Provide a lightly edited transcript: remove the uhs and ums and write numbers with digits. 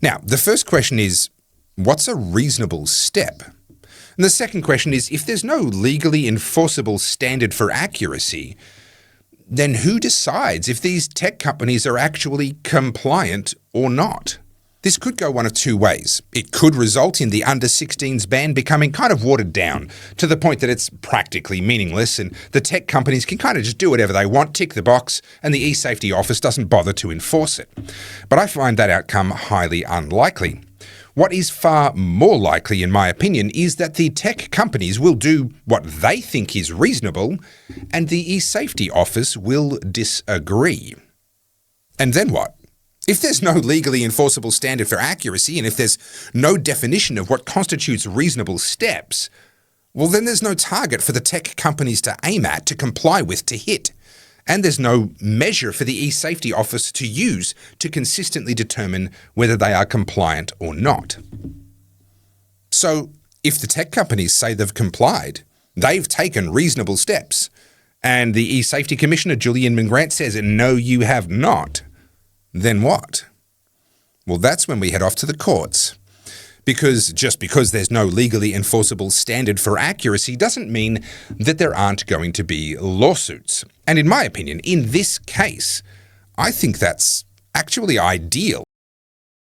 Now, the first question is, what's a reasonable step? And the second question is, if there's no legally enforceable standard for accuracy, then who decides if these tech companies are actually compliant or not? This could go one of two ways. It could result in the under-16s ban becoming kind of watered down to the point that it's practically meaningless and the tech companies can kind of just do whatever they want, tick the box, and the eSafety Office doesn't bother to enforce it. But I find that outcome highly unlikely. What is far more likely, in my opinion, is that the tech companies will do what they think is reasonable and the eSafety Office will disagree. And then what? If there's no legally enforceable standard for accuracy and if there's no definition of what constitutes reasonable steps, well, then there's no target for the tech companies to aim at, to comply with, to hit. And there's no measure for the eSafety Office to use to consistently determine whether they are compliant or not. So, if the tech companies say they've complied, they've taken reasonable steps, and the eSafety Commissioner, Julie Inman-Grant, says, no, you have not, then what? Well, that's when we head off to the courts. Because just because there's no legally enforceable standard for accuracy doesn't mean that there aren't going to be lawsuits. And in my opinion, in this case, I think that's actually ideal.